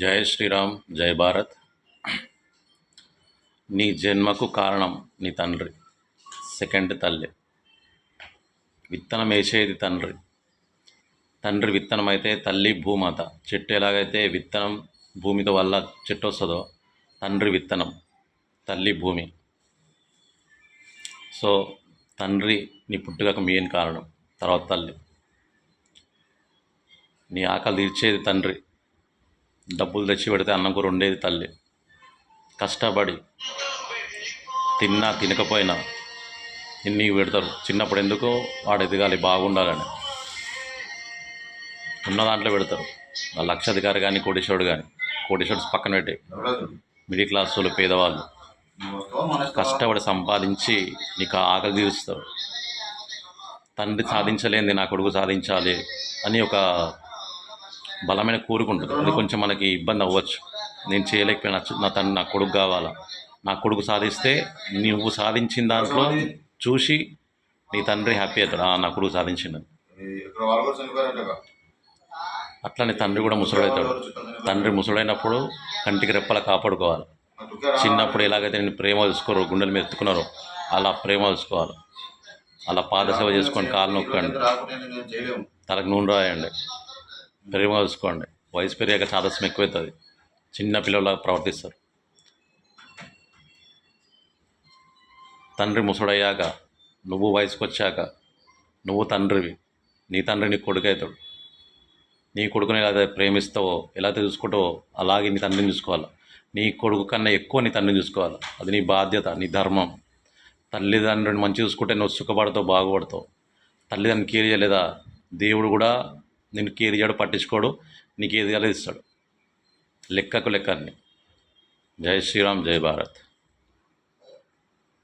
జై శ్రీరామ్, జై భారత్. నీ జన్మకు కారణం నీ తండ్రి. సెకండ్ తల్లి. విత్తనం వేసేది తండ్రి. తండ్రి విత్తనం అయితే తల్లి భూమాత. చెట్టు ఎలాగైతే విత్తనం భూమితో వల్ల చెట్టు వస్తుందో, తండ్రి విత్తనం, తల్లి భూమి. సో తండ్రి నీ పుట్టుకకు మెయిన్ కారణం, తర్వాత తల్లి. నీ ఆకలి తీర్చేది తండ్రి. డబ్బులు తెచ్చి పెడితే అన్నం కూర ఉండేది తల్లి. కష్టపడి తిన్నా తినకపోయినా నీకు పెడతారు. చిన్నప్పుడు ఎందుకో వాడు ఎదగాలి, బాగుండాలని ఉన్న దాంట్లో పెడతారు. లక్షాధికారి కానీ కోటీశ్వరుడు కానీ, కోటీశ్వరుడు పక్కన పెట్టి మిడిల్ క్లాస్ వాళ్ళు, పేదవాళ్ళు కష్టపడి సంపాదించి నీకు ఆకలి తీరుస్తారు. తండ్రి సాధించలేనిది నా కొడుకు సాధించాలి అని ఒక బలమైన కోరుకుంటుంది. అది కొంచెం మనకి ఇబ్బంది అవ్వచ్చు. నేను చేయలేకపోయినా నా కొడుకు కావాలా, నా కొడుకు సాధిస్తే నువ్వు సాధించిన దాంట్లో చూసి నీ తండ్రి హ్యాపీ అవుతాడు, నా కొడుకు సాధించిందని. అట్లా నీ తండ్రి కూడా ముసలుడవుతాడు. తండ్రి ముసలుడైనప్పుడు కంటికి రెప్పలా కాపాడుకోవాలి. చిన్నప్పుడు ఎలాగైతే నేను ప్రేమ తెలుసుకోరు, గుండెల మీద ఎత్తుకున్నారో అలా ప్రేమ తెలుసుకోవాలి. అలా పాదసేవ చేసుకొని కాలు నొక్కండి, తలకు నూనె రాయండి, ప్రేమ తెలుసుకోండి. వయసు పెరిగాక చాదస్యం ఎక్కువవుతుంది, చిన్న పిల్లలాగా ప్రవర్తిస్తారు. తండ్రి ముసడయ్యాక, నువ్వు వయసుకు వచ్చాక నువ్వు తండ్రివి, నీ తండ్రి నీ కొడుకు అవుతాడు. నీ కొడుకుని ఎలా ప్రేమిస్తావో, ఎలా చూసుకుంటావో అలాగే నీ తండ్రిని చూసుకోవాలి. నీ కొడుకు కన్నా ఎక్కువ నీ తండ్రిని చూసుకోవాలి. అది నీ బాధ్యత, నీ ధర్మం. తల్లిదండ్రుని మంచి చూసుకుంటే నువ్వు సుఖపడతావు, బాగుపడతావు. తల్లిదండ్రుని కేర్ చేయలేదా, దేవుడు కూడా నిన్ను కేర్ చేయడు, పట్టించుకోడు, నీకు ఏది ఇస్తాడు. లెక్కకు లెక్క అన్ని. జై శ్రీరామ్, జై భారత్.